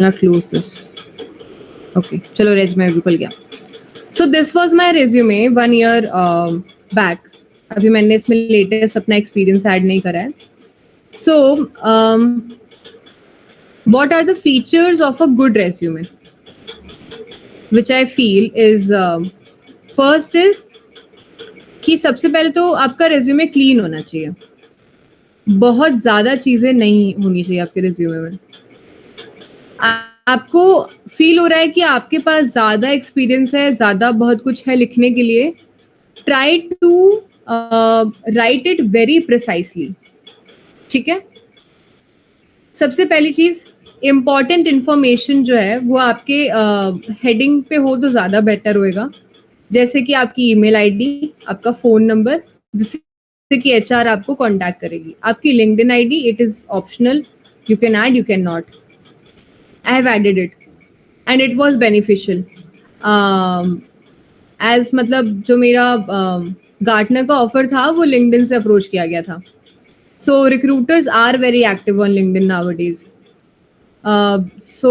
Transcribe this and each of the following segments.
not close this. Okay, चलो resume में खुल गया. So this was my resume 1 year back. अभी मैंने इसमें latest अपना experience add नहीं करा है. So what are the features of a good resume? Which I feel is first is कि सबसे पहले तो आपका resume clean होना चाहिए. बहुत ज़्यादा चीज़ें नहीं होनी चाहिए आपके resume में. आपको फील हो रहा है कि आपके पास ज़्यादा एक्सपीरियंस है, ज़्यादा बहुत कुछ है लिखने के लिए, try to write it very precisely. ठीक है. सबसे पहली चीज़, इम्पॉर्टेंट इन्फॉर्मेशन जो है वो आपके हेडिंग पे हो तो ज़्यादा बेटर होएगा. जैसे कि आपकी ईमेल आईडी, आपका फ़ोन नंबर, जिससे कि एचआर आपको कॉन्टैक्ट करेगी. आपकी LinkedIn ID, it is optional, you can add, you can not. I have added it and it was beneficial. As मतलब जो मेरा गार्टनर का ऑफर था वो लिंक्डइन से अप्रोच किया गया था. So recruiters are very active on LinkedIn nowadays. So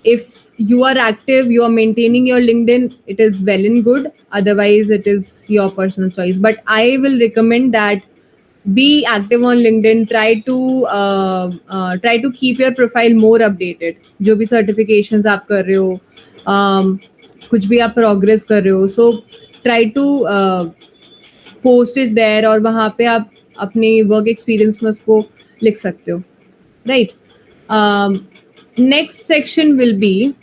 if you are active, you are maintaining your LinkedIn, it is well and good. Otherwise, it is your personal choice. But I will recommend that be active on LinkedIn. Try to keep your profile more updated. जो भी certifications आप कर रहे हो, कुछ भी आप progress कर रहे हो, so try to post it there और वहाँ पे आप अपने work experience में उसको लिख सकते हो, right? Next section will be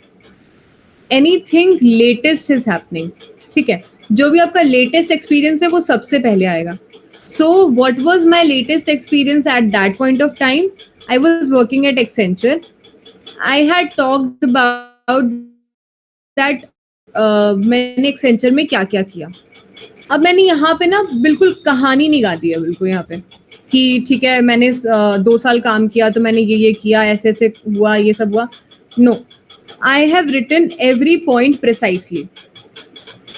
anything latest is happening. ठीक है. जो भी आपका latest experience है वो सबसे पहले आएगा. So what was my latest experience at that point of time? I was working at Accenture. I had talked about that मैंने Accenture में क्या क्या किया. अब मैंने यहाँ पे ना बिल्कुल कहानी नहीं गा दी है बिल्कुल यहाँ पे कि ठीक है मैंने 2 साल काम किया तो मैंने ये किया, ऐसे ऐसे हुआ, ये सब हुआ. No, I have written every point precisely.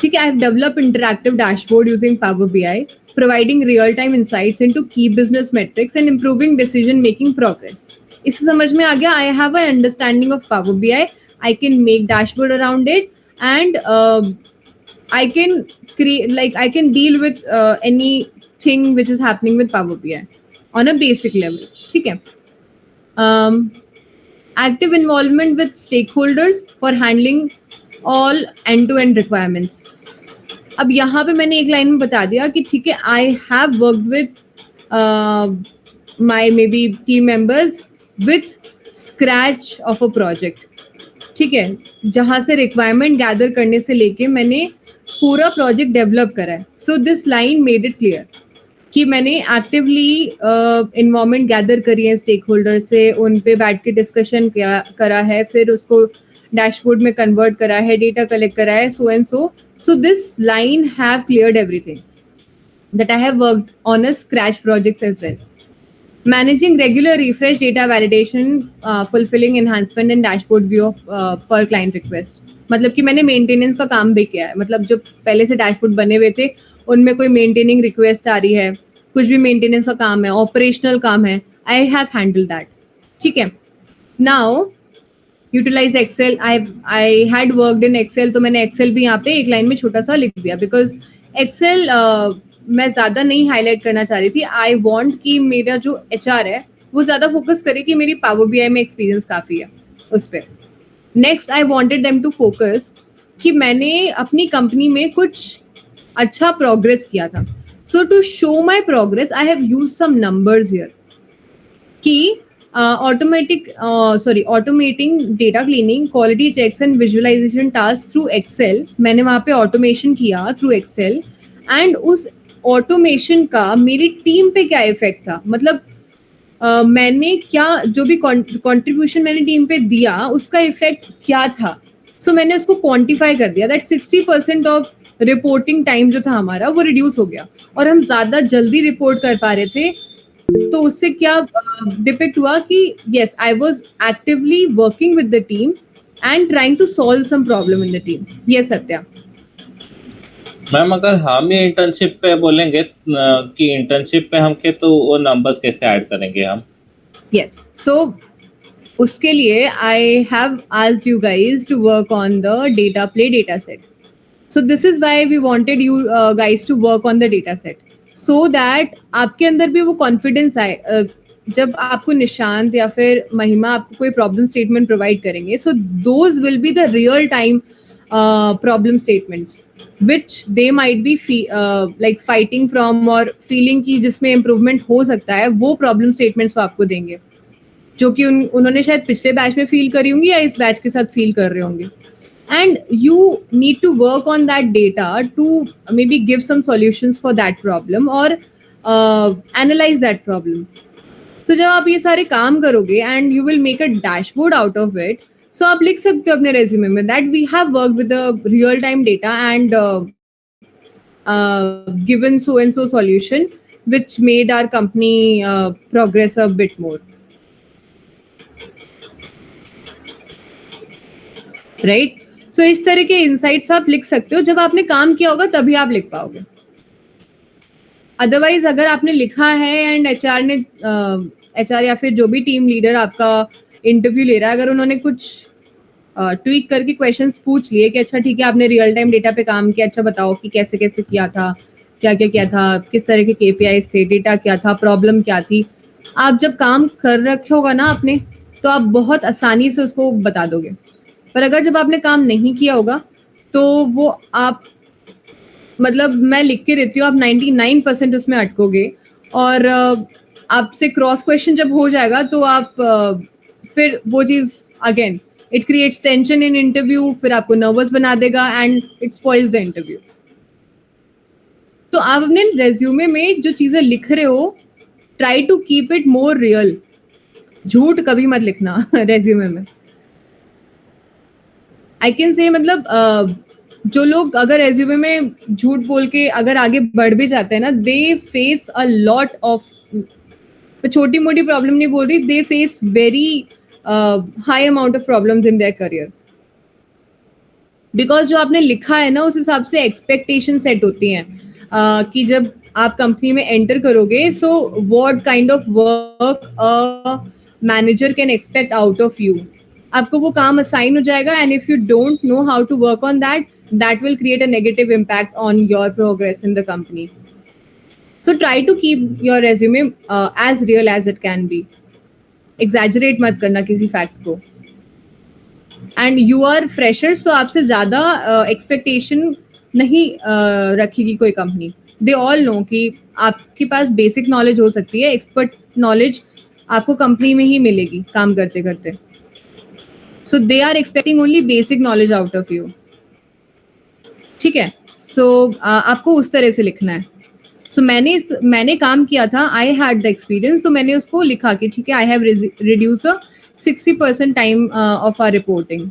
ठीक है. I have developed interactive dashboard using Power BI, providing real-time insights into key business metrics and improving decision-making progress. इससे समझ में आ गया. I have an understanding of Power BI. I can make dashboard around it and I can create, like I can deal with anything which is happening with Power BI on a basic level. ठीक है. Active involvement with stakeholders for handling all end-to-end requirements. अब यहाँ पे मैंने एक line में बता दिया कि ठीक है, I have worked with my may be team members with scratch of a project. ठीक है. जहाँ से रिक्वायरमेंट गैदर करने से लेके मैंने पूरा प्रोजेक्ट डेवलप करा है. So this line made it clear कि मैंने एक्टिवली इन्वॉल्वमेंट गैदर करी है स्टेक होल्डर से, उन पे बैठ के डिस्कशन करा है, फिर उसको डैशबोर्ड में कन्वर्ट करा है, डेटा कलेक्ट करा है, सो and so. So this line have cleared everything that I have worked on a scratch projects as well. Managing regular refresh, data validation, fulfilling enhancement and dashboard view of per client request. मतलब कि मैंने maintenance का काम भी किया है. मतलब जो पहले से डैशबोर्ड बने हुए थे उनमें कोई मेंटेनिंग रिक्वेस्ट आ रही है, कुछ भी मेंटेनेंस का काम है, ऑपरेशनल काम है, आई हैव हैंडल दैट. ठीक है. Now utilise Excel. I had worked in Excel, तो मैंने एक्सेल भी यहाँ पे एक लाइन में छोटा सा लिख दिया बिकॉज एक्सेल मैं ज़्यादा नहीं हाईलाइट करना चाह रही थी. आई वांट कि मेरा जो एचआर है वो ज़्यादा फोकस करे कि मेरी पावर बीआई में एक्सपीरियंस काफ़ी है उस पर. Next I wanted them to focus कि मैंने अपनी कंपनी में कुछ अच्छा प्रोग्रेस किया था. So to show my progress I have use some numbers here कि automating data cleaning, quality checks and visualisation task through Excel. मैंने वहाँ पे ऑटोमेशन किया थ्रू एक्सेल एंड उस ऑटोमेशन का मेरी टीम पे क्या इफेक्ट था. मतलब मैंने क्या जो भी कंट्रीब्यूशन मैंने टीम पे दिया उसका इफेक्ट क्या था. सो मैंने उसको क्वांटिफाई कर दिया दैट 60% ऑफ रिपोर्टिंग टाइम जो था हमारा वो रिड्यूस हो गया और हम ज़्यादा जल्दी रिपोर्ट कर पा रहे थे. तो उससे क्या डिपिक्ट हुआ कि yes I was actively working with the team and trying to solve some problem in the team. ये सत्या. मैम अगर हम ही इंटर्नशिप पे बोलेंगे कि इंटर्नशिप पे हम के तो वो नंबर्स कैसे ऐड करेंगे हम? यस. सो उसके लिए I have asked you guys to work on the data play data set. So this is why we wanted you guys to work on the data set so that आपके अंदर भी वो confidence आए. जब आपको निशांत या फिर महिमा आपको कोई प्रॉब्लम स्टेटमेंट प्रोवाइड करेंगे, so those will be the real time problem statements which they might be like fighting from और फीलिंग की जिसमें इम्प्रूवमेंट हो सकता है, वो प्रॉब्लम स्टेटमेंट्स वो आपको देंगे जो कि उन्होंने शायद पिछले बैच में फील करी होंगी या इस बैच के साथ फील कर रहे होंगे. And you need to work on that data to maybe give some solutions for that problem or analyze that problem. तो जब आप ये सारे काम करोगे and you will make a dashboard out of it, so आप लिख सकते हो अपने resume में that we have worked with the real time data and given so and so solution which made our company progress a bit more. Right? So इस तरह के insights आप लिख सकते हो. जब आपने काम किया होगा तभी आप लिख पाओगे. अदरवाइज अगर आपने लिखा है एंड एचआर या फिर जो भी टीम लीडर आपका इंटरव्यू ले रहा है, अगर उन्होंने कुछ ट्वीक करके क्वेश्चंस पूछ लिए कि अच्छा ठीक है आपने रियल टाइम डेटा पे काम किया, अच्छा बताओ कि कैसे कैसे किया था, क्या क्या किया था, किस तरह के KPIs थे, डेटा क्या था, प्रॉब्लम क्या थी. आप जब काम कर रखे होगा ना आपने, तो आप बहुत आसानी से उसको बता दोगे. पर अगर जब आपने काम नहीं किया होगा तो वो आप मतलब मैं लिख के देती हूँ आप 99% उसमें अटकोगे और आपसे क्रॉस क्वेश्चन जब हो जाएगा तो आप फिर वो चीज़ again it creates tension in interview, फिर आपको नर्वस बना देगा and it spoils the interview. तो आप अपने रेज्यूमे में जो चीज़ें लिख रहे हो try to keep it more real. झूठ कभी मत लिखना रेज्यूमे में. आई कैन से मतलब जो लोग अगर रेज्यूमे में झूठ बोल के अगर आगे बढ़ भी जाते हैं ना, they face a lot of, छोटी मोटी प्रॉब्लम नहीं बोल रही, they face very high amount of problems in their career. Because जो आपने लिखा है ना उस हिसाब से एक्सपेक्टेशन सेट होती हैं कि जब आप कंपनी में एंटर करोगे, so what kind of work a manager can expect out of you. आपको वो काम असाइन हो जाएगा and if you don't know how to work on that, that will create a negative impact on your progress in the company. So try to keep your resume as real as it can be. Exaggerate मत करना किसी fact को. And you are freshers, तो आपसे ज़्यादा expectation नहीं रखेगी कोई कंपनी. They all know कि आपके पास बेसिक नॉलेज हो सकती है, एक्सपर्ट नॉलेज आपको कंपनी में ही मिलेगी काम करते करते. So they are expecting only basic knowledge out of you. ठीक है. सो आपको उस तरह से लिखना है. सो मैंने काम किया था, आई हैड द एक्सपीरियंस, तो मैंने उसको लिखा कि ठीक है I have reduce the 60% time of our reporting.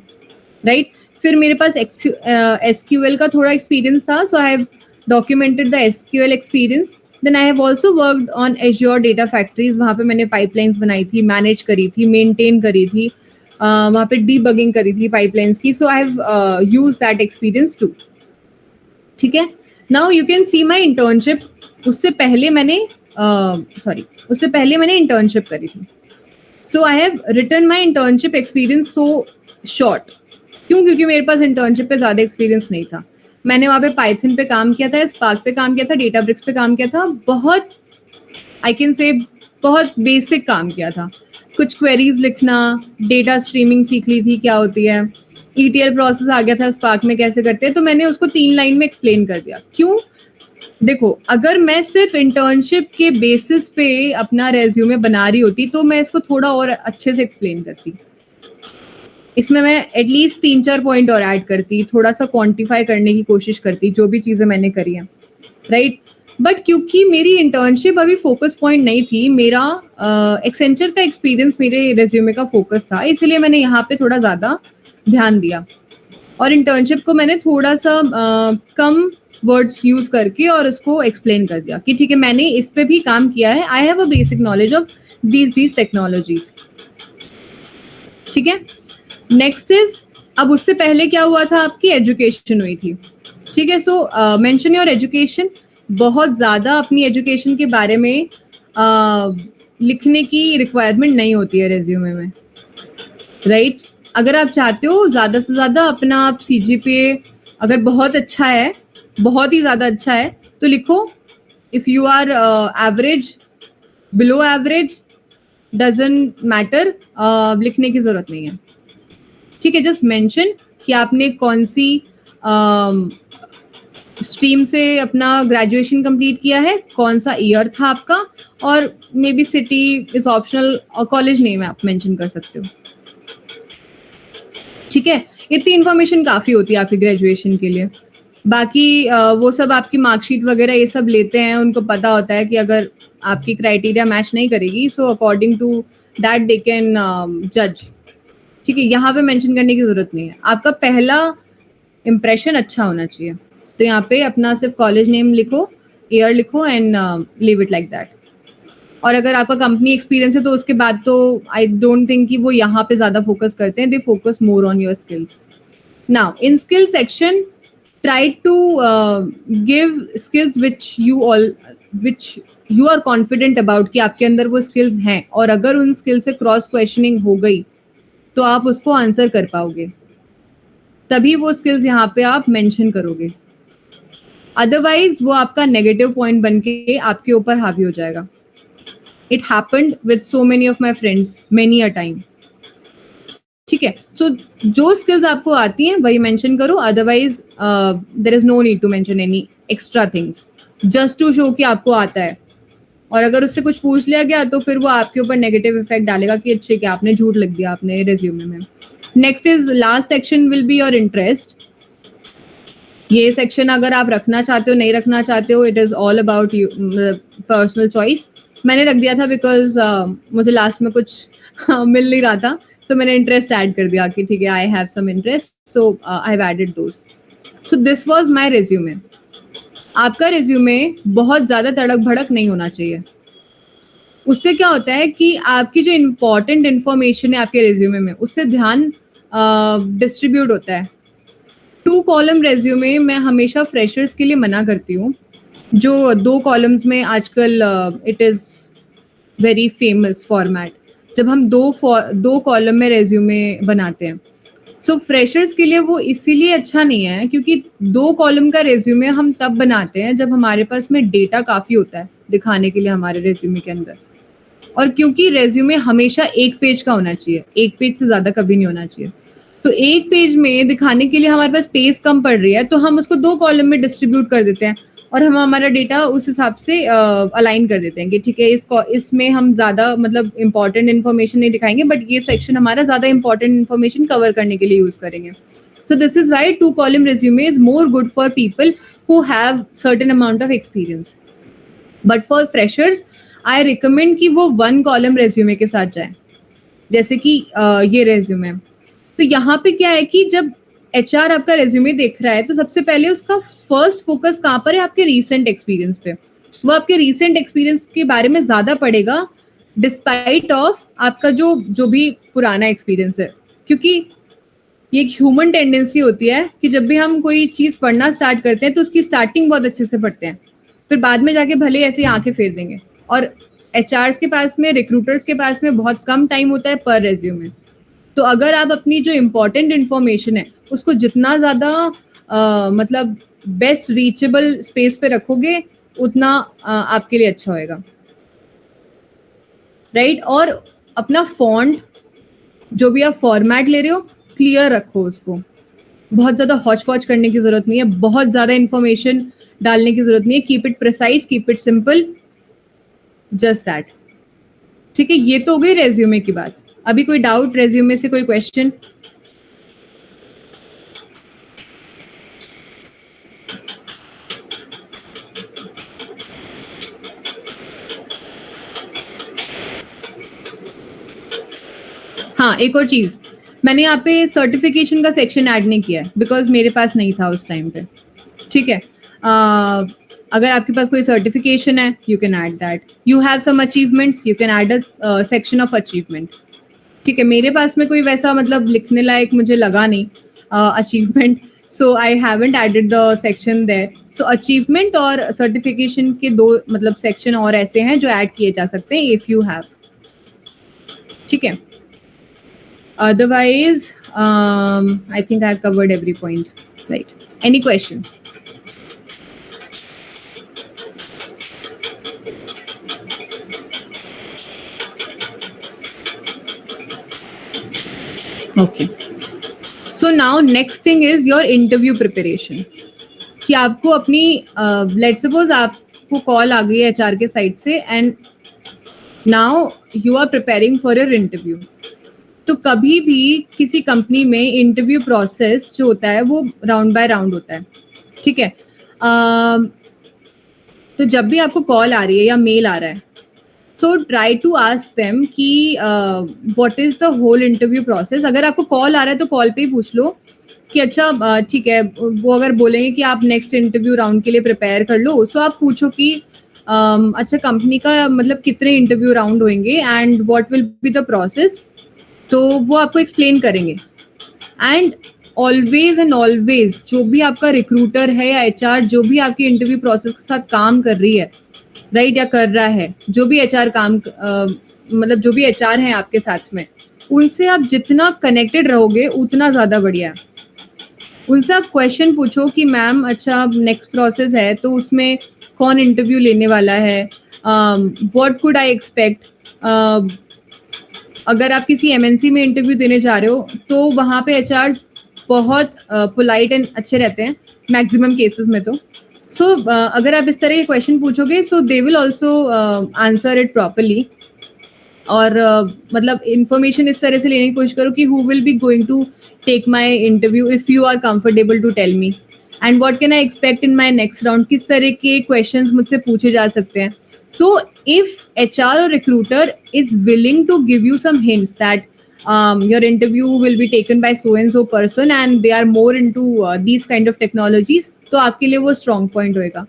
Right. फिर मेरे पास SQL का थोड़ा एक्सपीरियंस था, so I have documented the SQL experience. Then I have also worked on Azure data factories. वहाँ पे मैंने पाइपलाइंस बनाई थी, मैनेज करी थी, मेंटेन करी थी, वहाँ पे डीबगिंग करी थी पाइपलाइंस की. So I have used that experience too. ठीक है. Now you can see my internship. उससे पहले मैंने इंटर्नशिप करी थी. So I have written my internship experience so short. क्यों? क्योंकि मेरे पास इंटर्नशिप पे ज़्यादा एक्सपीरियंस नहीं था. मैंने वहाँ पे पाइथन पे काम किया था, स्पार्क पे काम किया था, डेटाब्रिक्स पे काम किया था. बहुत आई कैन से बहुत बेसिक काम किया था. कुछ क्वेरीज लिखना, डेटा स्ट्रीमिंग सीख ली थी क्या होती है, ETL प्रोसेस आ गया था स्पार्क में कैसे करते हैं, तो मैंने उसको 3 लाइन में एक्सप्लेन कर दिया. क्यों? देखो, अगर मैं सिर्फ इंटर्नशिप के बेसिस पे अपना रेज्यूमे बना रही होती तो मैं इसको थोड़ा और अच्छे से एक्सप्लेन करती. इसमें मैं एटलीस्ट 3-4 पॉइंट और ऐड करती, थोड़ा सा क्वांटिफाई करने की कोशिश करती जो भी चीज़ें मैंने करी हैं. राइट. बट क्योंकि मेरी इंटर्नशिप अभी फोकस पॉइंट नहीं थी, मेरा एक्सेंचर का एक्सपीरियंस मेरे रेज्यूमे का फोकस था, इसलिए मैंने यहाँ पे थोड़ा ज़्यादा ध्यान दिया और इंटर्नशिप को मैंने थोड़ा सा कम वर्ड्स यूज करके और उसको एक्सप्लेन कर दिया कि ठीक है मैंने इस पे भी काम किया है, I have a basic knowledge of these technologies. ठीक है. नेक्स्ट इज, अब उससे पहले क्या हुआ था, आपकी एजुकेशन हुई थी. ठीक है. सो मेंशन योर एजुकेशन. बहुत ज़्यादा अपनी एजुकेशन के बारे में लिखने की रिक्वायरमेंट नहीं होती है रेज्यूमे में. राइट? अगर आप चाहते हो ज़्यादा से ज़्यादा अपना आप CGPA अगर बहुत अच्छा है, बहुत ही ज़्यादा अच्छा है, तो लिखो if you are average, below average, doesn't matter, लिखने की ज़रूरत नहीं है। ठीक है, जस्ट मेंशन कि आपने कौन सी स्ट्रीम से अपना ग्रेजुएशन कंप्लीट किया है, कौन सा ईयर था आपका, और may be city is optional, और कॉलेज नेम आप मेंशन कर सकते हो। ठीक है, इतनी इन्फॉर्मेशन काफ़ी होती है आपकी ग्रेजुएशन के लिए। बाकी वो सब आपकी मार्कशीट वगैरह ये सब लेते हैं, उनको पता होता है कि अगर आपकी क्राइटेरिया मैच नहीं करेगी, so according to that they can जज। ठीक है, यहाँ पे मेंशन करने की ज़रूरत नहीं है, आपका पहला इम्प्रेशन अच्छा होना चाहिए। तो यहाँ पे अपना सिर्फ कॉलेज नेम लिखो, ईयर लिखो and leave it like that. और अगर आपका कंपनी एक्सपीरियंस है तो उसके बाद तो आई डोंट थिंक कि वो यहाँ पे ज़्यादा फोकस करते हैं, they focus more on your skills. Now in skill section try to give skills which you are confident about कि आपके अंदर वो स्किल्स हैं, और अगर उन स्किल से क्रॉस क्वेश्चनिंग हो गई तो आप उसको आंसर कर पाओगे, तभी वो स्किल्स यहाँ पे आप मेंशन करोगे। अदरवाइज वो आपका नेगेटिव पॉइंट बन के आपके ऊपर हावी हो जाएगा। It happened with so many of my friends many a time. ठीक है, सो जो स्किल्स आपको आती हैं वही मेंशन करो, otherwise there is no need to mention any extra things, just to show कि आपको आता है। और अगर उससे कुछ पूछ लिया गया तो फिर वो आपके ऊपर नेगेटिव इफेक्ट डालेगा कि अच्छे क्या आपने झूठ लिख दिया अपने रेज्यूमे में। Next is last section will be your interest. ये सेक्शन अगर आप रखना चाहते हो नहीं रखना चाहते हो, it is all about you, personal choice. मैंने रख दिया था बिकॉज मुझे लास्ट में कुछ मिल नहीं रहा था, सो मैंने इंटरेस्ट ऐड कर दिया कि ठीक है I have some interest, so I have added those. So this was my resume. आपका रिज्यूमे बहुत ज़्यादा तड़क भड़क नहीं होना चाहिए। उससे क्या होता है कि आपकी जो इम्पोर्टेंट इन्फॉर्मेशन है आपके रिज्यूमे में, उससे ध्यान डिस्ट्रीब्यूट होता है। 2 कॉलम रेज्यूमे मैं हमेशा फ्रेशर्स के लिए मना करती हूँ। जो 2 कॉलम्स में आजकल it is very famous format, जब हम 2 कॉलम में रेज्यूमे बनाते हैं। सो फ्रेशर्स के लिए वो इसीलिए अच्छा नहीं है क्योंकि 2 कॉलम का रेज्यूमे हम तब बनाते हैं जब हमारे पास में डेटा काफ़ी होता है दिखाने के लिए हमारे रेज्यूमे के अंदर। और क्योंकि रेज्यूमे हमेशा 1 पेज का होना चाहिए, 1 पेज से ज़्यादा कभी नहीं होना चाहिए, तो 1 पेज में दिखाने के लिए हमारे पास स्पेस कम पड़ रही है, तो हम उसको 2 कॉलम में डिस्ट्रीब्यूट कर देते हैं और हम हमारा डेटा उस हिसाब से अलाइन कर देते हैं कि ठीक है इसमें हम ज़्यादा मतलब इंपॉर्टेंट इन्फॉर्मेशन नहीं दिखाएंगे, बट ये सेक्शन हमारा ज़्यादा इंपॉर्टेंट इन्फॉर्मेशन कवर करने के लिए यूज़ करेंगे। So this is why 2 column resume is more good for people who have certain amount of experience. But for freshers, I recommend कि वो 1 column resume के साथ जाए, जैसे कि ये resume है। तो यहाँ पे क्या है कि जब HR आपका रेज्यूमे देख रहा है तो सबसे पहले उसका फर्स्ट फोकस कहाँ पर है, आपके रीसेंट एक्सपीरियंस पे। वो आपके रीसेंट एक्सपीरियंस के बारे में ज़्यादा पढ़ेगा डिस्पाइट ऑफ आपका जो भी पुराना एक्सपीरियंस है, क्योंकि ये एक ह्यूमन टेंडेंसी होती है कि जब भी हम कोई चीज़ पढ़ना स्टार्ट करते हैं तो उसकी स्टार्टिंग बहुत अच्छे से पढ़ते हैं, फिर बाद में जाके भले ऐसे आंखें फेर देंगे। और HRs के पास में, रिक्रूटर्स के पास में बहुत कम टाइम होता है पर रेज्यूमे। तो अगर आप अपनी जो इम्पोर्टेंट इन्फॉर्मेशन है उसको जितना ज़्यादा मतलब बेस्ट रीचेबल स्पेस पे रखोगे उतना आपके लिए अच्छा होएगा, राइट? और अपना फॉन्ट जो भी आप फॉर्मेट ले रहे हो क्लियर रखो उसको, बहुत ज़्यादा हॉच पॉच करने की ज़रूरत नहीं है, बहुत ज़्यादा इन्फॉर्मेशन डालने की ज़रूरत नहीं है। Keep it precise, keep it simple, just that. ठीक है, ये तो हो गई रेज्यूमे की बात। अभी कोई डाउट रेज्यूमे से, कोई क्वेश्चन? हाँ, एक और चीज़, मैंने यहाँ पे सर्टिफिकेशन का सेक्शन ऐड नहीं किया है बिकॉज मेरे पास नहीं था उस टाइम पे। ठीक है, अगर आपके पास कोई सर्टिफिकेशन है you can add that, you have some achievements you can add a section of achievement. ठीक है, मेरे पास में कोई वैसा मतलब लिखने लायक मुझे लगा नहीं achievement, so I haven't added the section there. So achievement और सर्टिफिकेशन के 2 मतलब सेक्शन और ऐसे हैं जो ऐड किए जा सकते हैं इफ यू हैव। ठीक है, Otherwise, I think I've covered every point. Right. Any questions? Okay. So now next thing is your interview preparation. कि आपको अपनी लेट्स सपोज आपको कॉल आ गई है एचआर के साइड से and now you are preparing for your interview. तो कभी भी किसी कंपनी में इंटरव्यू प्रोसेस जो होता है वो राउंड बाय राउंड होता है. ठीक है. तो जब भी आपको कॉल आ रही है या मेल आ रहा है तो ट्राई टू आस्क देम कि what is the whole interview process. अगर आपको कॉल आ रहा है तो कॉल पे ही पूछ लो कि अच्छा ठीक है. वो अगर बोलेंगे कि आप नेक्स्ट इंटरव्यू राउंड के लिए प्रिपेयर कर लो, सो आप पूछो कि अच्छा कंपनी का मतलब कितने इंटरव्यू राउंड होंगे and what will be the process. तो वो आपको एक्सप्लेन करेंगे. एंड ऑलवेज जो भी आपका रिक्रूटर है या एचआर जो भी आपकी इंटरव्यू प्रोसेस के साथ काम कर रही है राइट या कर रहा है, जो भी एचआर काम मतलब जो भी एचआर हैं आपके साथ में, उनसे आप जितना कनेक्टेड रहोगे उतना ज़्यादा बढ़िया है. उनसे आप क्वेश्चन पूछो कि मैम अच्छा नेक्स्ट प्रोसेस है तो उसमें कौन इंटरव्यू लेने वाला है, व्हाट कुड आई एक्सपेक्ट. अगर आप किसी एमएनसी में इंटरव्यू देने जा रहे हो तो वहाँ पे एचआर बहुत पोलाइट एंड अच्छे रहते हैं मैक्सिमम केसेस में. तो सो अगर आप इस तरह के क्वेश्चन पूछोगे so they will also answer it properly. और मतलब इंफॉर्मेशन इस तरह से लेने की कोशिश करो कि who will be going to take my interview if you are comfortable to tell me and what can I expect in my next round. किस तरह के क्वेश्चंस मुझसे पूछे जा सकते हैं. So if HR or recruiter is willing to give you some hints that your interview will be taken by so and so person and they are more into these kind of technologies, तो आपके लिए वो strong point होएगा.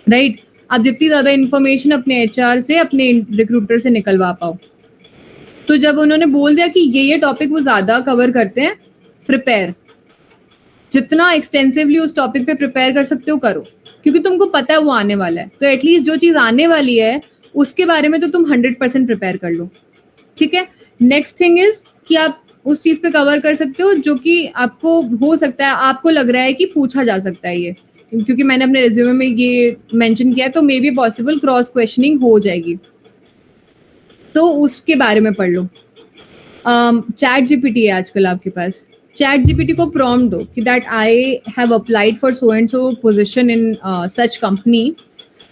Right. आप जितनी ज्यादा information अपने HR से अपने रिक्रूटर से निकलवा पाओ. तो जब उन्होंने बोल दिया कि ये टॉपिक वो ज्यादा कवर करते हैं, प्रिपेयर जितना एक्सटेंसिवली उस टॉपिक पे प्रिपेयर कर सकते हो करो, क्योंकि तुमको पता है वो आने वाला है. तो एटलीस्ट जो चीज आने वाली है उसके बारे में तो तुम 100% प्रिपेयर कर लो. ठीक है. नेक्स्ट थिंग इज कि आप उस चीज पे कवर कर सकते हो जो कि आपको हो सकता है आपको लग रहा है कि पूछा जा सकता है ये, क्योंकि मैंने अपने रिज्यूमे में ये मेंशन किया है तो may be possible cross questioning हो जाएगी, तो उसके बारे में पढ़ लो. चैट जीपीटी है आजकल आपके पास. चैट जीपीटी को प्रॉम्प्ट दो कि that I have applied for so and so position in such company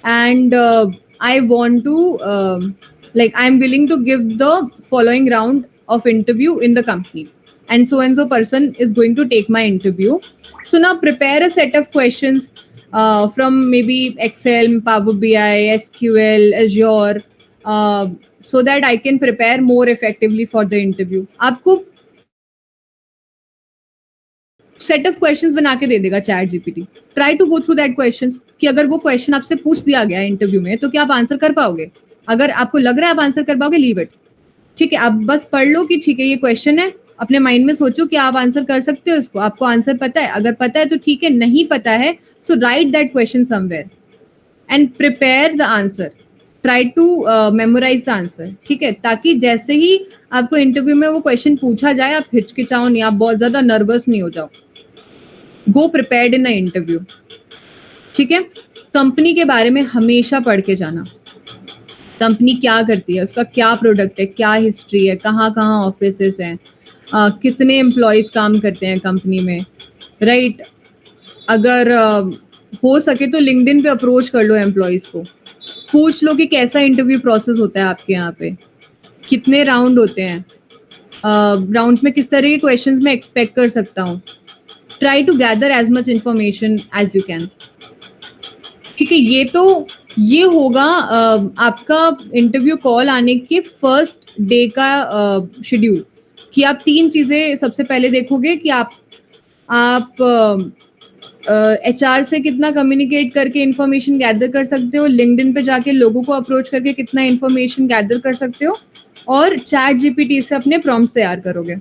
and I want to like I am willing to give the following round of interview in the company and so person is going to take my interview. So now prepare a set of questions from maybe Excel, Power BI, SQL, Azure, so that I can prepare more effectively for the interview. आपको set of questions बना के दे देगा ChatGPT. Try to go through that questions कि अगर वो question आपसे पूछ दिया गया इंटरव्यू में तो क्या आप आंसर कर पाओगे. अगर आपको लग रहा है आप आंसर कर पाओगे, लीव इट. ठीक है. आप बस पढ़ लो कि ठीक है ये क्वेश्चन है, अपने माइंड में सोचो कि आप आंसर कर सकते हो इसको, आपको आंसर पता है. अगर पता है तो ठीक है, नहीं पता है so write that question somewhere and prepare the answer. Try to memorise the answer. ठीक है. ताकि जैसे ही आपको इंटरव्यू में वो क्वेश्चन पूछा जाए आप हिचकिचाओ नहीं, आप बहुत ज्यादा नर्वस नहीं हो जाओ. गो प्रिपेयर्ड इन अ इंटरव्यू. ठीक है. कंपनी के बारे में हमेशा पढ़ के जाना. कंपनी क्या करती है, उसका क्या प्रोडक्ट है, क्या हिस्ट्री है, कहाँ कहाँ ऑफिसेस हैं, कितने एम्प्लॉयज काम करते हैं कंपनी में. राइट. अगर हो सके तो लिंक्डइन पे अप्रोच कर लो एम्प्लॉयज को. पूछ लो कि कैसा इंटरव्यू प्रोसेस होता है आपके यहाँ पे, कितने राउंड होते हैं, राउंड्स में किस तरह के क्वेश्चंस मैं एक्सपेक्ट कर सकता हूँ. Try to gather as much information as you can. ठीक है. ये होगा आपका इंटरव्यू कॉल आने के फर्स्ट डे का शेड्यूल, कि आप 3 चीजें सबसे पहले देखोगे कि आप एचआर से कितना कम्युनिकेट करके इंफॉर्मेशन गैदर कर सकते हो, लिंक्डइन पे जाके लोगों को अप्रोच करके कितना इंफॉर्मेशन गैदर कर सकते हो, और चैट जीपीटी से अपने प्रॉम्प्ट्स तैयार करोगे.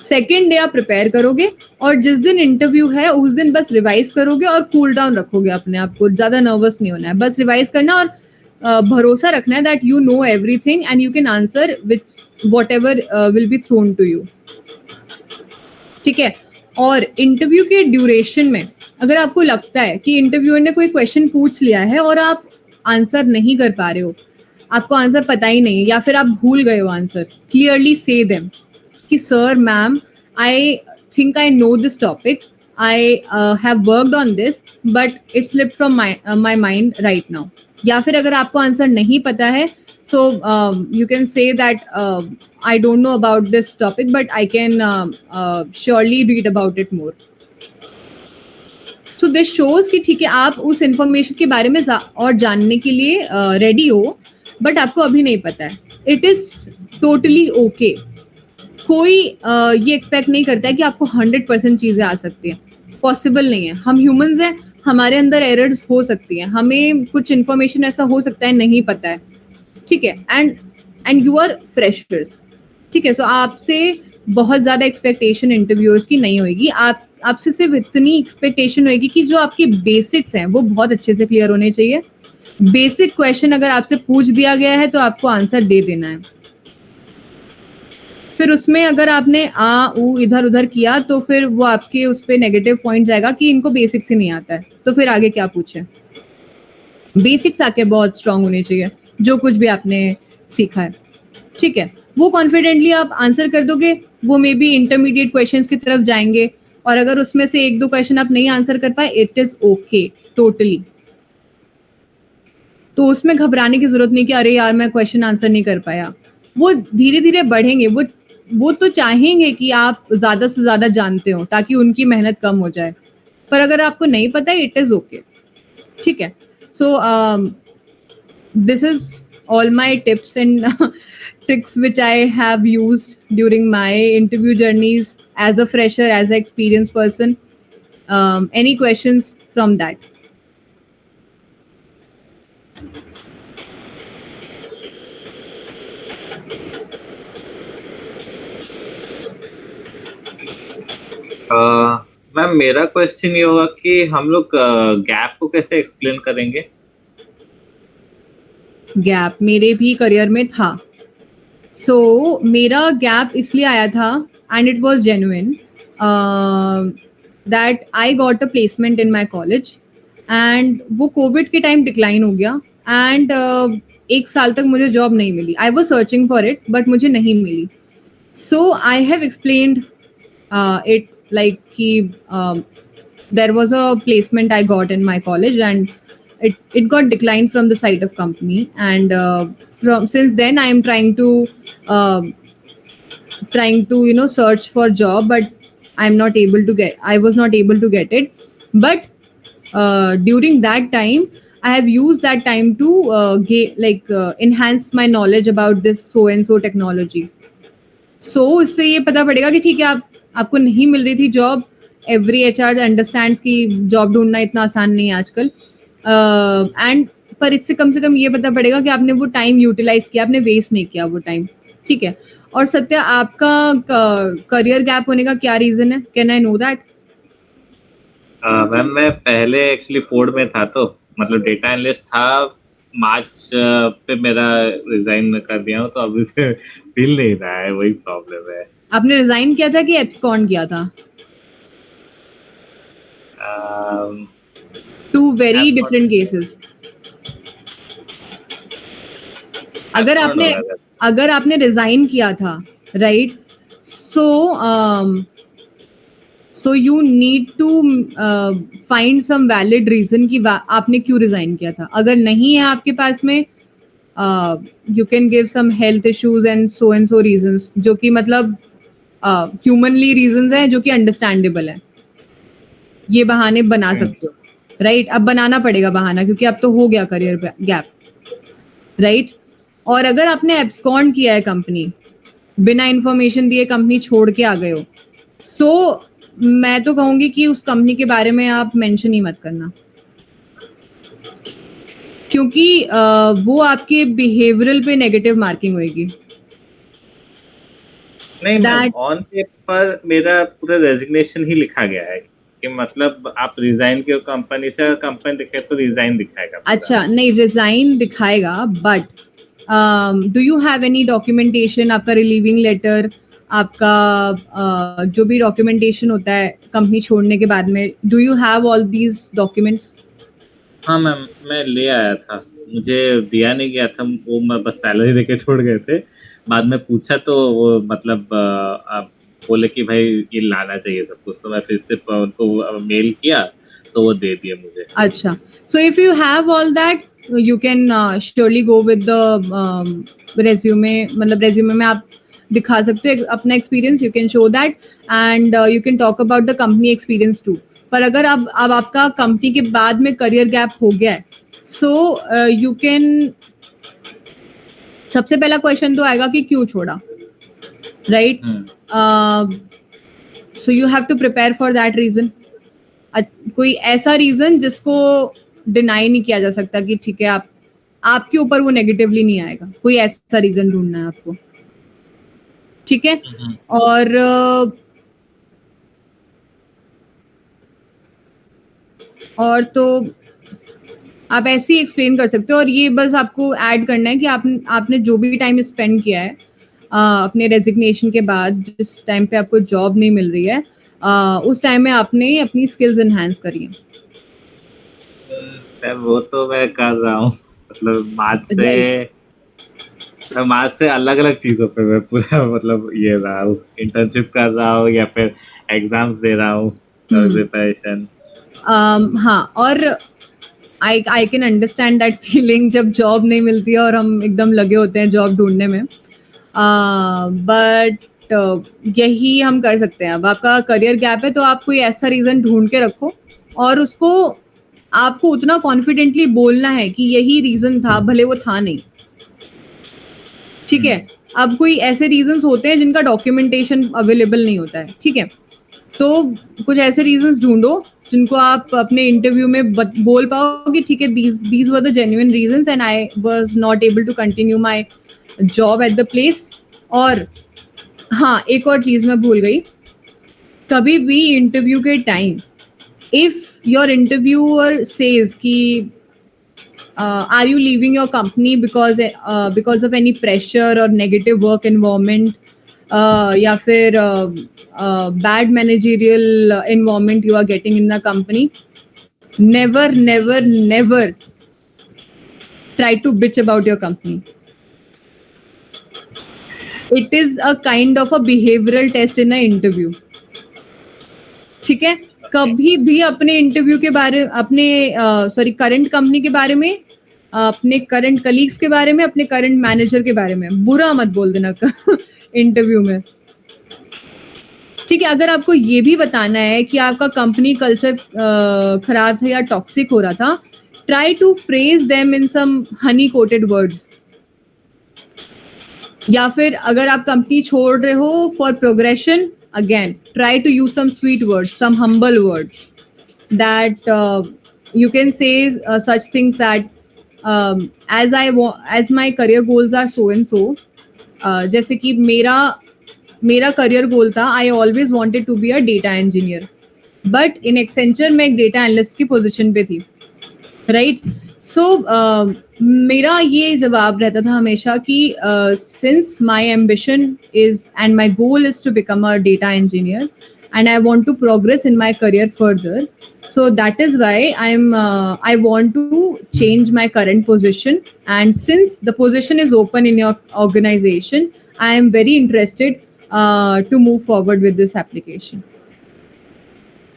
सेकेंड डे आप प्रिपेयर करोगे और जिस दिन इंटरव्यू है उस दिन बस रिवाइज करोगे और कूल डाउन रखोगे अपने आप को. ज्यादा नर्वस नहीं होना है, बस रिवाइज करना और भरोसा रखना है that you know everything and you can answer with whatever will be thrown to you, ठीक है। और इंटरव्यू के ड्यूरेशन में अगर आपको लगता है कि इंटरव्यूअर ने कोई क्वेश्चन पूछ लिया है और आप आंसर नहीं कर पा रहे हो, आपको आंसर पता ही नहीं है या फिर आप भूल गए हो आंसर, क्लियरली से देम कि sir ma'am I think I know this topic, I have worked on this but it slipped from my mind right now. या फिर अगर आपको आंसर नहीं पता है so you can say that I don't know about this topic but I can surely read about it more. So this shows कि ठीक है आप उस इंफॉर्मेशन के बारे में और जानने के लिए रेडी हो बट आपको अभी नहीं पता है, इट इज टोटली ओके। कोई ये एक्सपेक्ट नहीं करता है कि आपको 100% चीजें आ सकती हैं, पॉसिबल नहीं है। हम ह्यूमंस हैं, हमारे अंदर एरर्स हो सकती हैं, हमें कुछ इन्फॉर्मेशन ऐसा हो सकता है नहीं पता है, ठीक है। एंड यू आर फ्रेशर्स, ठीक है। सो आपसे बहुत ज्यादा एक्सपेक्टेशन इंटरव्यूअर्स की नहीं होगी, आपसे सिर्फ इतनी एक्सपेक्टेशन होगी कि जो आपके बेसिक्स हैं वो बहुत अच्छे से क्लियर होने चाहिए। बेसिक क्वेश्चन अगर आपसे पूछ दिया गया है तो आपको आंसर दे देना है। फिर उसमें अगर आपने आ ऊ इधर उधर किया तो फिर वो आपके उस पर नेगेटिव पॉइंट जाएगा कि इनको बेसिक्स ही नहीं आता है, तो फिर आगे क्या पूछे। बेसिक्स आके बहुत स्ट्रांग होने चाहिए जो कुछ भी आपने सीखा है, ठीक है। वो कॉन्फिडेंटली आप आंसर कर दोगे, वो मे बी इंटरमीडिएट क्वेश्चंस की तरफ जाएंगे और अगर उसमें से 1-2 क्वेश्चन आप नहीं आंसर कर पाए, इट इज ओके टोटली। तो उसमें घबराने की जरूरत नहीं कि अरे यार मैं क्वेश्चन आंसर नहीं कर पाया। वो धीरे धीरे बढ़ेंगे, वो तो चाहेंगे कि आप ज्यादा से ज्यादा जानते हो ताकि उनकी मेहनत कम हो जाए, पर अगर आपको नहीं पता है इट इज ओके, ठीक है। सो this is all my tips and tricks which I have used during my interview journeys as a fresher, as an experienced person. Any questions from that? Ma'am मेरा क्वेश्चन ये होगा कि हम लोग gap को कैसे एक्सप्लेन करेंगे। गैप मेरे भी करियर में था। सो मेरा गैप इसलिए आया था and it was genuine that I got a placement in my college and वो कोविड के टाइम डिक्लाइन हो गया एंड 1 साल तक मुझे जॉब नहीं मिली। I was searching for it but मुझे नहीं मिली। So I have explained it like कि there was a placement I got in my college and it got declined from the side of company and from since then I am trying to search for job but I was not able to get it, but during that time I have used that time to enhance my knowledge about this so and so technology. So इससे ये पता पड़ेगा कि ठीक है आपको नहीं मिल रही थी जॉब। एवरी HR अंडरस्टैंड्स कि जॉब ढूंढना इतना आसान नहीं है आजकल एंड पर इससे कम से कम ये पता पड़ेगा कि आपने वो टाइम यूटिलाइज किया, आपने वेस्ट नहीं किया वो टाइम, ठीक है। और सत्या आपका करियर गैप होने का क्या रीजन है, can I know that? Ma'am मैं पहले एक्चुअली फोर्ड में था, तो मतलब डेटा एनालिस्ट था। मार्च पे मेरा रिजाइन कर दिया हूँ, तो अभी से फील नहीं रहा है, वही प्रॉब्लम है। आपने रिजाइन किया था कि एब्सकॉन्ड किया था? Two very different cases. अगर आपने रिजाइन किया था, right, so you need to find some valid reason कि आपने क्यों रिजाइन किया था। अगर नहीं है आपके पास में, you can give some health issues and so reasons, जो कि मतलब ह्यूमनली रीजंस हैं जो कि अंडरस्टैंडेबल है। ये बहाने बना सकते हो, राइट। अब बनाना पड़ेगा बहाना क्योंकि अब तो हो गया करियर गैप, राइट। और अगर आपने एब्सकॉन्ड किया है कंपनी, बिना इंफॉर्मेशन दिए कंपनी छोड़ के आ गए हो, सो मैं तो कहूंगी कि उस कंपनी के बारे में आप मेंशन ही मत करना, क्योंकि वो आपके बिहेवियरल पे नेगेटिव मार्किंग होगी। नहीं, ऑन पेपर मेरा पूरा रेजिग्नेशन ही लिखा गया है, कि मतलब आप रिजाइन की कंपनी से, कंपनी दिखे तो रिजाइन दिखाएगा पूरा। अच्छा नहीं, रिजाइन दिखाएगा, but do you have any documentation? आपका रिलीविंग लेटर, आपका जो भी डॉक्यूमेंटेशन होता है कंपनी छोड़ने के बाद में, do you have all these documents? हाँ मैम, मैं ले आया था, मुझे दिया नहीं गया था वो, मैं बस सैलरी देके छोड़ गए थे। बाद में पूछा तो वो मतलब आप बोले कि भाई ये लाना चाहिए सब कुछ, तो मैं फिर से उनको मेल किया तो वो दे दिए मुझे। अच्छा, so if you have all that, you can surely go with the resume. मतलब resume में आप दिखा सकते हो अपना experience, you can show that, and you can talk about the company experience too. पर अगर अब आपका कंपनी के बाद में करियर गैप हो गया है, so you can, सबसे पहला क्वेश्चन तो आएगा कि क्यों छोड़ा, right? So you have to prepare for that reason. कोई ऐसा रीजन जिसको डिनाई नहीं किया जा सकता कि ठीक है, आपके ऊपर वो नेगेटिवली नहीं आएगा, कोई ऐसा रीजन ढूंढना है आपको, ठीक है? और तो आप ऐसे ही एक्सप्लेन कर सकते हो, और ये बस आपको ऐड करना है कि आपने जो भी टाइम स्पेंड किया है अपने रेजिग्नेशन के बाद, जिस टाइम पे आपको जॉब नहीं मिल रही है, उस टाइम में आपने अपनी स्किल्स एनहांस करी है। वो तो मैं कर रहा हूँ, मतलब मार्च से अलग अलग चीजों पे मैं पूरा मतलब ये रहा हूँ, इंटर्नशिप कर रहा हूँ या फिर एग्जाम्स दे रहा हूँ, प्रिपरेशन। हाँ, और I can understand that feeling जब जॉब नहीं मिलती है और हम एकदम लगे होते हैं जॉब ढूंढने में, बट यही हम कर सकते हैं। अब आपका करियर गैप है तो आप कोई ऐसा रीज़न ढूंढ के रखो, और उसको आपको उतना कॉन्फिडेंटली बोलना है कि यही रीज़न था, भले वो था नहीं, ठीक है? अब कोई ऐसे रीजंस होते हैं जिनका डॉक्यूमेंटेशन अवेलेबल नहीं होता है, ठीक है? तो कुछ ऐसे रीजंस ढूंढो जिनको आप अपने इंटरव्यू में बोल पाओ कि ठीक है, these were the genuine reasons and I was not able to continue my job at the place. और हाँ, एक और चीज़ मैं भूल गई, कभी भी इंटरव्यू के time if your interviewer says कि are you leaving your company because of any pressure or negative work environment, या फिर bad managerial environment you are getting in the company, never try to bitch about your company. It is a kind of a behavioral test in an interview, ठीक है? कभी भी अपने interview के बारे, अपने करंट कंपनी के बारे में, अपने करंट कलीग्स के बारे में, अपने करंट मैनेजर के बारे में बुरा मत बोल देना इंटरव्यू में, ठीक है? अगर आपको ये भी बताना है कि आपका कंपनी कल्चर खराब था या टॉक्सिक हो रहा था, try to phrase them in some honey coated words. या फिर अगर आप कंपनी छोड़ रहे हो for progression, again try to use some sweet words, some humble words, that you can say such things that as my career goals are so and so, जैसे कि मेरा career goal था, I always wanted to be a data engineer, but in Accenture मैं एक data analyst की position पे थी, right? So मेरा ये जवाब रहता था हमेशा कि since my ambition is and my goal is to become a data engineer and I want to progress in my career further, so that is why I want to change my current position, and since the position is open in your organization, I am very interested to move forward with this application.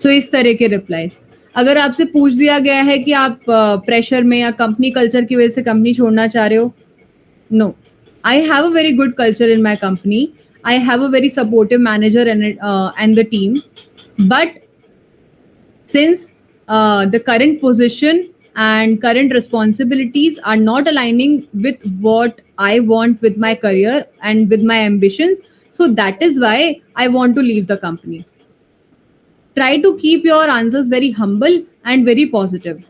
So इस तरह के replies. अगर आपसे पूछ दिया गया है कि आप प्रेशर में या कंपनी कल्चर की वजह से कंपनी छोड़ना चाह रहे हो, no, I have a very good culture in my company, I have a very supportive manager and the team, but since the current position and current responsibilities are not aligning with what I want with my career and with my ambitions, so that is why I want to leave the company. Try to keep your answers very humble and very positive.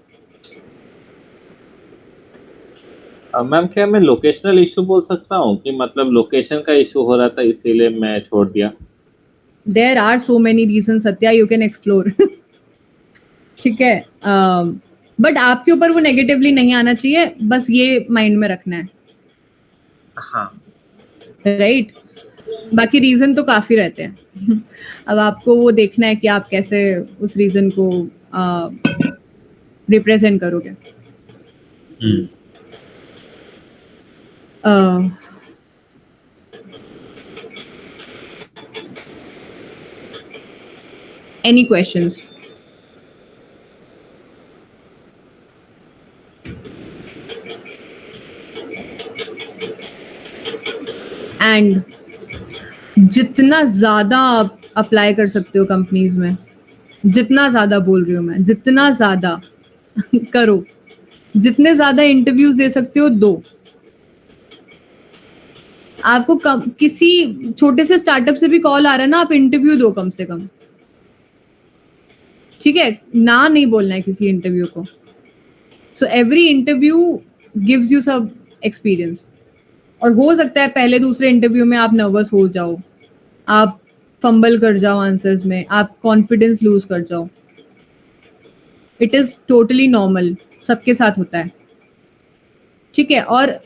Ma'am क्या मैं locational issue बोल सकता हूँ कि मतलब location का issue हो रहा था इसीलिए मैं छोड़ दिया? There are so many reasons, Satya, you can explore. ठीक है, बट आपके ऊपर वो नेगेटिवली नहीं आना चाहिए, बस ये माइंड में रखना है, हाँ राइट? बाकी रीजन तो काफी रहते हैं अब आपको वो देखना है कि आप कैसे उस रीजन को रिप्रेजेंट करोगे. Any questions? And जितना ज्यादा आप अप्लाई कर सकते हो कंपनीज में, जितना ज्यादा बोल रही हूँ मैं, जितना ज्यादा करो, जितने ज्यादा इंटरव्यूज दे सकते हो दो. आपको किसी छोटे से स्टार्टअप से भी कॉल आ रहा है ना, आप इंटरव्यू दो कम से कम. ठीक है, ना नहीं बोलना है किसी इंटरव्यू को. So every interview gives you सब एक्सपीरियंस. और हो सकता है पहले दूसरे इंटरव्यू में आप नर्वस हो जाओ, आप फंबल कर जाओ आंसर्स में, आप कॉन्फिडेंस लूज कर जाओ. इट इज टोटली नॉर्मल, सबके साथ होता है. ठीक है. और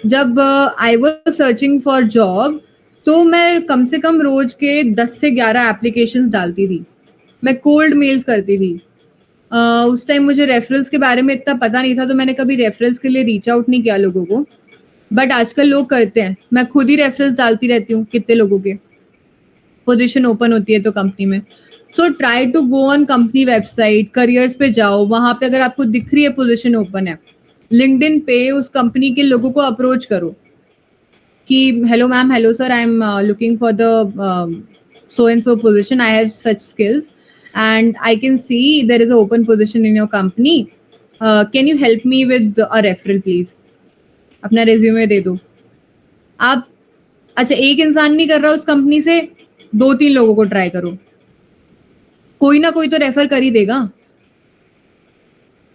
जब आई वाज सर्चिंग फॉर जॉब, तो मैं कम से कम रोज के 10 से 11 एप्लीकेशंस डालती थी. मैं कोल्ड मेल्स करती थी. उस टाइम मुझे रेफरल्स के बारे में इतना पता नहीं था, तो मैंने कभी रेफरल्स के लिए रीच आउट नहीं किया लोगों को. बट आजकल लोग करते हैं. मैं खुद ही रेफरल्स डालती रहती हूँ, कितने लोगों के पोजीशन ओपन होती है तो कंपनी में. So try to go on company website, careers पे जाओ, वहां पे अगर आपको दिख रही है पोजीशन ओपन है, लिंक्डइन पे उस कंपनी के लोगों को अप्रोच करो कि hello ma'am, hello sir, I am looking for the so and so position, I have such skills and I can see there is an open position in your company, can you help me with a referral please. अपना resume दे दो आप. अच्छा, एक इंसान नहीं कर रहा उस कंपनी से, 2-3 लोगों को ट्राई करो, कोई ना कोई तो रेफर कर ही देगा.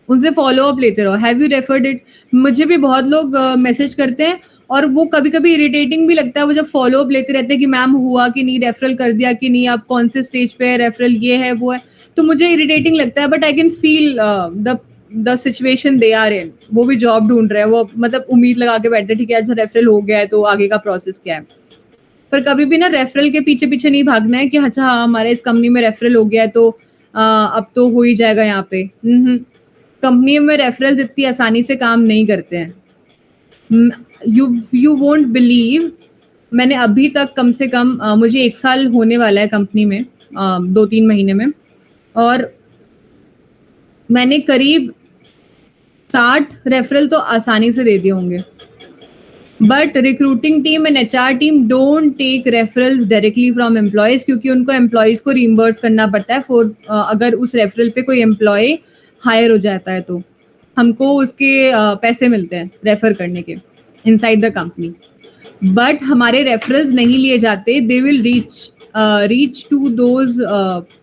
उनसे फॉलो अप लेते रहो, हैव यू रेफर्ड इट. मुझे भी बहुत लोग मैसेज करते हैं और वो कभी कभी इरिटेटिंग भी लगता है, वो जब फॉलो अप लेते रहते हैं कि मैम हुआ कि नहीं, रेफरल कर दिया कि नहीं, आप कौन से स्टेज पे है, रेफरल ये है वो है. तो मुझे इरिटेटिंग लगता है, but I can feel the situation they are in. वो भी जॉब ढूंढ रहे हैं, वो मतलब उम्मीद लगा के बैठे, ठीक है अच्छा रेफरल हो गया है तो आगे का प्रोसेस क्या है. पर कभी भी ना रेफरल के पीछे पीछे नहीं भागना है कि अच्छा हाँ हमारे इस कंपनी में रेफरल हो गया है तो अब तो हो ही जाएगा यहाँ पे. कंपनी में रेफरल्स इतनी आसानी से काम नहीं करते हैं. यू वोंट बिलीव, मैंने अभी तक कम से कम मुझे 1 साल होने वाला है कंपनी में, 2-3 महीने में, और मैंने करीब 60 रेफरल तो आसानी से दे दिए होंगे. But recruiting team and HR team don't take referrals directly from employees, क्योंकि उनको एम्प्लॉयज को रिइम्बर्स करना पड़ता है फॉर अगर उस रेफरल पे कोई एम्प्लॉय हायर हो जाता है तो हमको उसके पैसे मिलते हैं रेफर करने के इनसाइड द कंपनी. बट हमारे रेफरल्स नहीं लिए जाते, they will reach to those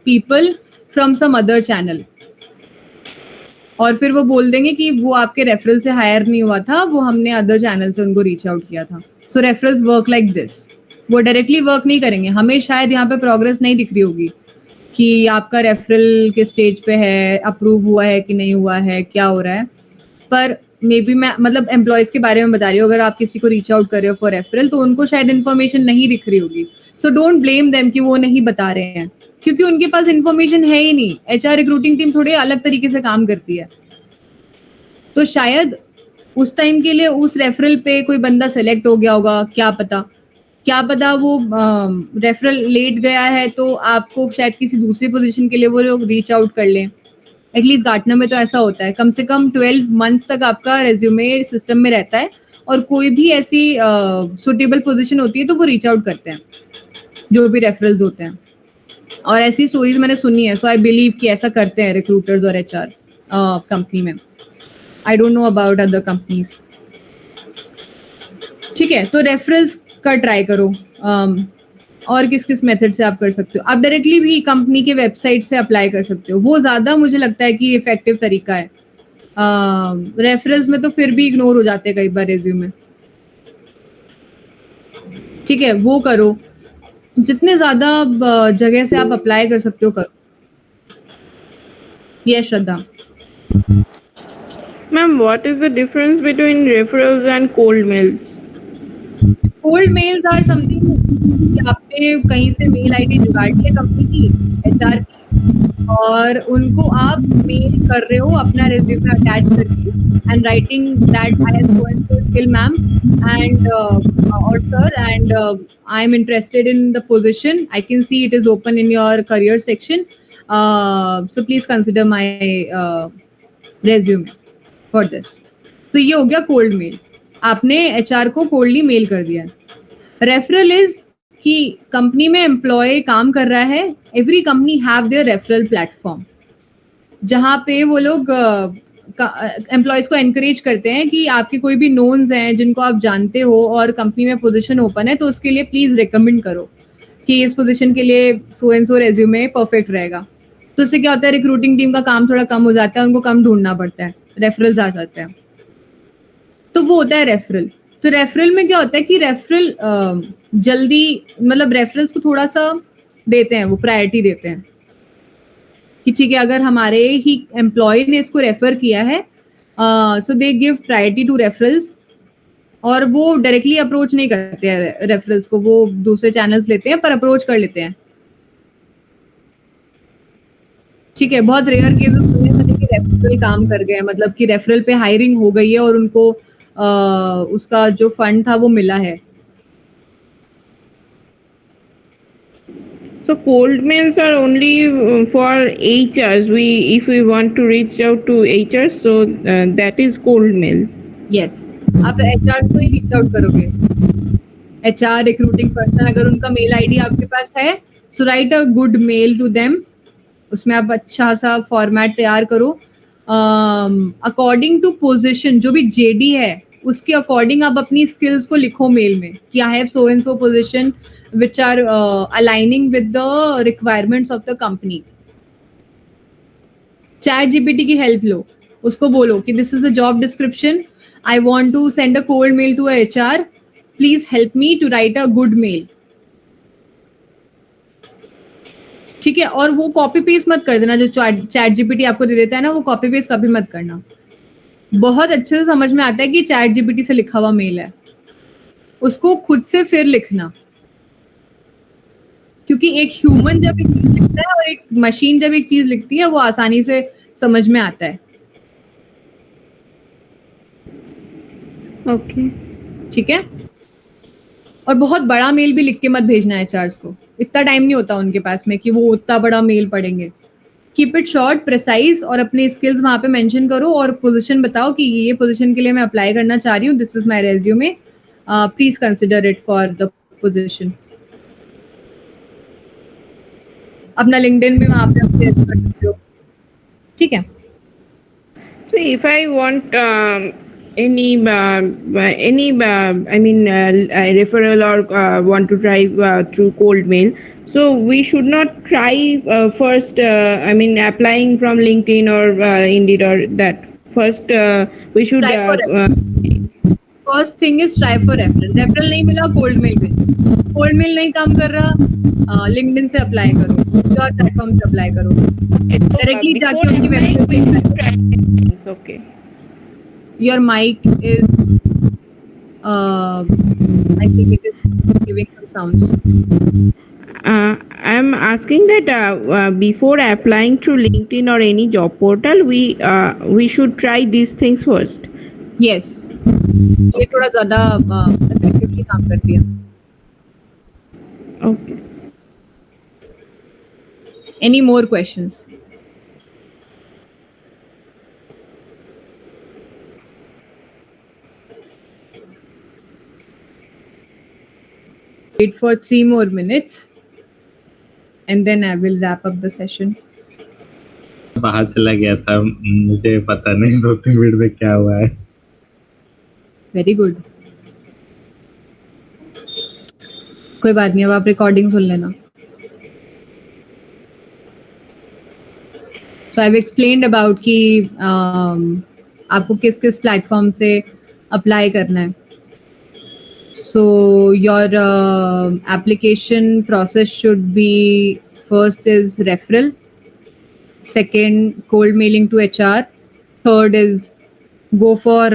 people from some other channel, और फिर वो बोल देंगे कि वो आपके रेफरल से हायर नहीं हुआ था, वो हमने अदर चैनल से उनको रीच आउट किया था. सो रेफरल्स वर्क लाइक दिस. वो डायरेक्टली वर्क नहीं करेंगे. हमें शायद यहाँ पे प्रोग्रेस नहीं दिख रही होगी कि आपका रेफरल के स्टेज पे है, अप्रूव हुआ है कि नहीं हुआ है, क्या हो रहा है. पर मे बी मैं मतलब एम्प्लॉयज के बारे में बता रही हूँ, अगर आप किसी को रीच आउट कर रहे हो फॉर रेफरल तो उनको शायद इन्फॉर्मेशन नहीं दिख रही होगी. सो डोंट ब्लेम देम कि वो नहीं बता रहे हैं, क्योंकि उनके पास इन्फॉर्मेशन है ही नहीं. HR रिक्रूटिंग टीम थोड़ी अलग तरीके से काम करती है. तो शायद उस टाइम के लिए उस रेफरल पे कोई बंदा सेलेक्ट हो गया होगा, क्या पता वो रेफरल लेट गया है तो आपको शायद किसी दूसरी पोजीशन के लिए वो लोग रीच आउट कर लें. एटलीस्ट गार्टनर में तो ऐसा होता है, कम से कम 12 मंथ्स तक आपका रेज्यूमे सिस्टम में रहता है, और कोई भी ऐसी सुटेबल पोजीशन होती है तो वो रीच आउट करते हैं जो भी रेफरल्स होते हैं. और ऐसी स्टोरीज मैंने सुनी है. सो आई बिलीव कि ऐसा करते हैं रिक्रूटर्स और HR कंपनी में. I don't know about other companies. ठीक है, तो रेफरल्स का ट्राई करो. और किस किस मेथड से आप कर सकते हो, आप डायरेक्टली भी कंपनी के वेबसाइट से अप्लाई कर सकते हो, वो ज्यादा मुझे लगता है कि इफेक्टिव तरीका है. रेफरल्स में तो फिर भी इग्नोर हो जाते हैं कई बार रेज्यूमे. ठीक है, वो करो. जितने ज्यादा जगह से आप अप्लाई कर सकते हो करो. Yes, Shraddha. Ma'am, what is the difference between referrals and cold mails? Cold mails are something कि आपने कहीं से मेल आईडी जुगाड़ ली है कंपनी की, एचआर की, और उनको आप मेल कर रहे हो अपना रिज्यूमे अटैच करके and writing that I have so and so skill ma'am and और sir and I am interested in the position, I can see it is open in your career section, so please consider my resume for this. तो ये हो गया cold mail, आपने HR को coldly mail कर दिया. Referral is कि company में एम्प्लॉय काम कर रहा है, every company have their referral platform, जहाँ पे वो लोग एम्प्लॉयज को एनकरेज करते हैं कि आपके कोई भी नोन्स हैं जिनको आप जानते हो और कंपनी में पोजीशन ओपन है तो उसके लिए प्लीज रिकमेंड करो कि इस पोजीशन के लिए सो एंड सो रेज्यूमे परफेक्ट रहेगा. तो उससे क्या होता है, रिक्रूटिंग टीम का काम थोड़ा कम हो जाता है, उनको कम ढूंढना पड़ता है, रेफरल्स आ जाते हैं. तो वो होता है रेफरल. तो रेफरल में क्या होता है कि रेफरल जल्दी, मतलब रेफरल्स को थोड़ा सा देते हैं, वो प्रायोरिटी देते हैं कि ठीक है अगर हमारे ही एम्प्लॉय ने इसको रेफर किया है so they give priority to referrals, और वो डायरेक्टली अप्रोच नहीं करते हैं रेफरल्स को, वो दूसरे चैनल्स लेते हैं पर अप्रोच कर लेते हैं. ठीक है, बहुत रेयर केसेस हुए हैं कि रेफरल काम कर गए, मतलब कि रेफरल पे हायरिंग हो गई है और उनको उसका जो फंड था वो मिला है. So cold mails are only for HRs. If we want to reach out to HRs, so that is cold mail. Yes, आप एचआर को ही रीच आउट करोगे. एचआर रिक्रूटिंग पर्सन, अगर उनका मेल आईडी आपके पास है, so write a good mail to them, उसमें आप अच्छा सा फॉर्मेट तैयार करो अकॉर्डिंग टू पोजीशन, जो भी जेडी है उसके अकॉर्डिंग आप अपनी स्किल्स को लिखो मेल में कि I have so and so position which are aligning with the requirements of the company. ChatGPT की हेल्प लो, उसको बोलो कि this is the job description, I want to send a cold mail to HR, please help me to write a good mail. ठीक है, और वो copy paste मत कर देना, जो चैट जीपीटी आपको दे देता है ना, वो कॉपी पेस्ट कभी मत करना. बहुत अच्छे से समझ में आता है कि चैट जीपीटी से लिखा हुआ मेल है, उसको खुद से फिर लिखना, क्योंकि एक ह्यूमन जब एक चीज लिखता है और एक मशीन जब एक चीज लिखती है वो आसानी से समझ में आता है. Okay. ठीक है, और बहुत बड़ा मेल भी लिख के मत भेजना है एचआरस को, इतना टाइम नहीं होता उनके पास में कि वो उतना बड़ा मेल पढ़ेंगे. कीप इट शॉर्ट, प्रिसाइज, और अपने स्किल्स वहां पे मेंशन करो और पोजीशन बताओ कि ये पोजीशन के लिए मैं अप्लाई करना चाह रही हूँ, this is my resume, please consider it for the position. अपना लिंक्डइन भी वहां पे आप शेयर कर सकते हो. ठीक है. So if I want any referral or want to try through cold mail, so we should not try first. Applying from LinkedIn or Indeed or that. First, we should. First thing is try for referral. Referral नहीं मिला, cold mail भेजो. Cold mail नहीं काम कर रहा, LinkedIn से apply करो, और प्लेटफॉर्म से अप्लाई करो, डायरेक्टली जाके उनकी वेबसाइट पे. Okay. Your mic is I think it is giving some sounds. I'm asking that before applying through LinkedIn or any job portal, we should try these things first. Yes, ये थोड़ा ज़्यादा effectively काम करती है. Okay. Any more questions? Wait for 3 more minutes and then I will wrap up the session. बाहर चला गया था, मुझे पता नहीं 2-3 मिनट में क्या हुआ है. Very good. कोई बात नहीं, अब आप रिकॉर्डिंग सुन लेना. So I've explained about कि आपको किस किस प्लेटफॉर्म से अप्लाई करना है. So your application process should be, first is referral. Second, cold mailing to HR. Third is go for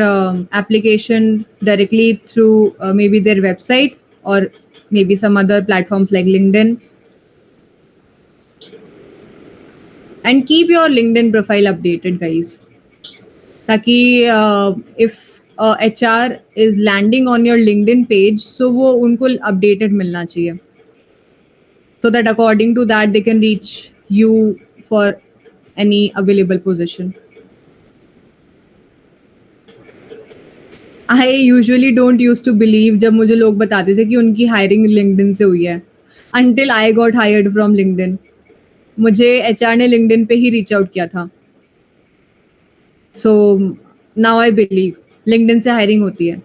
application directly through maybe their website or maybe some other platforms like LinkedIn. And keep your LinkedIn profile updated, guys. ताकि if HR is landing on your LinkedIn page, so वो उनको updated मिलना चाहिए. So that according to that they can reach you for any available position. I usually don't used to believe जब मुझे लोग बताते थे कि उनकी hiring LinkedIn से हुई है, until I got hired from LinkedIn. मुझे HR ने LinkedIn पे ही reach out किया था. So now I believe LinkedIn से hiring होती है.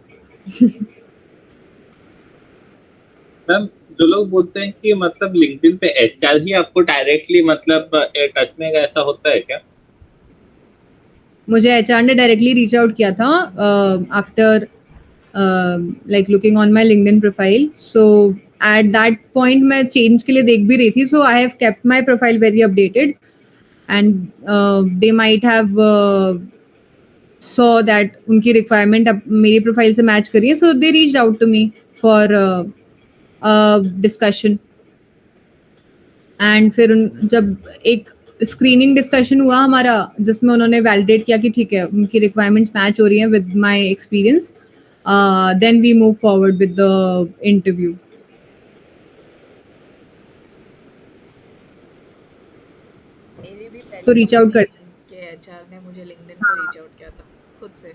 मैम जो लोग बोलते हैं कि मतलब लिंक्डइन पे एचआर ही आपको डायरेक्टली मतलब टच में ऐसा होता है क्या? मुझे एचआर ने डायरेक्टली रीच आउट किया था after like looking on my LinkedIn profile. So at that point मैं चेंज के लिए देख भी रही थी. So I have kept my profile very updated and they might have saw that उनकी रिक्वायरमेंट अब मेरी प्रोफाइल से मैच करी है. So they reached out to me for discussion. And फिर जब एक स्क्रीनिंग डिस्कशन हुआ हमारा जिसमें उन्होंने वैलिडेट किया कि ठीक है उनकी रिक्वायरमेंट्स मैच हो रही हैं with my experience, then we move forward with the interview. मेरी भी पहले तो reach out कर- के एचआर ने मुझे लिंक्डइन पे रीच आउट किया था खुद से.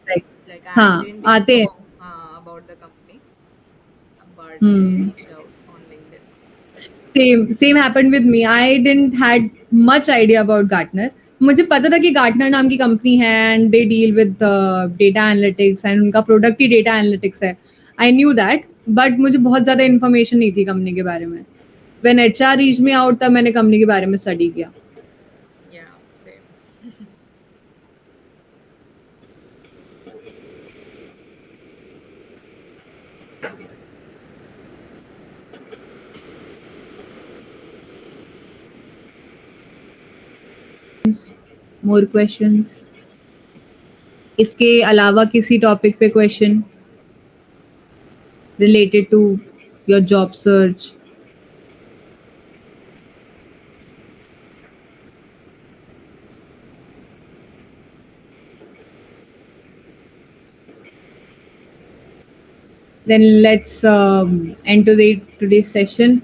Right. Like हाँ, I didn't आते हैं. know about the company, but they reached out on LinkedIn. Same happened with me. I didn't had much idea about Gartner. मुझे पता था कि गार्टनर नाम की कंपनी है and they deal with data analytics and उनका प्रोडक्ट ही data analytics है. I knew that, but मुझे बहुत ज़्यादा इन्फॉर्मेशन नहीं थी कंपनी के बारे में. When HR reach me out तब मैंने कंपनी के बारे में स्टडी किया. Yeah, same. More questions? इसके अलावा किसी टॉपिक पे question related to your job search? Then let's end today's session.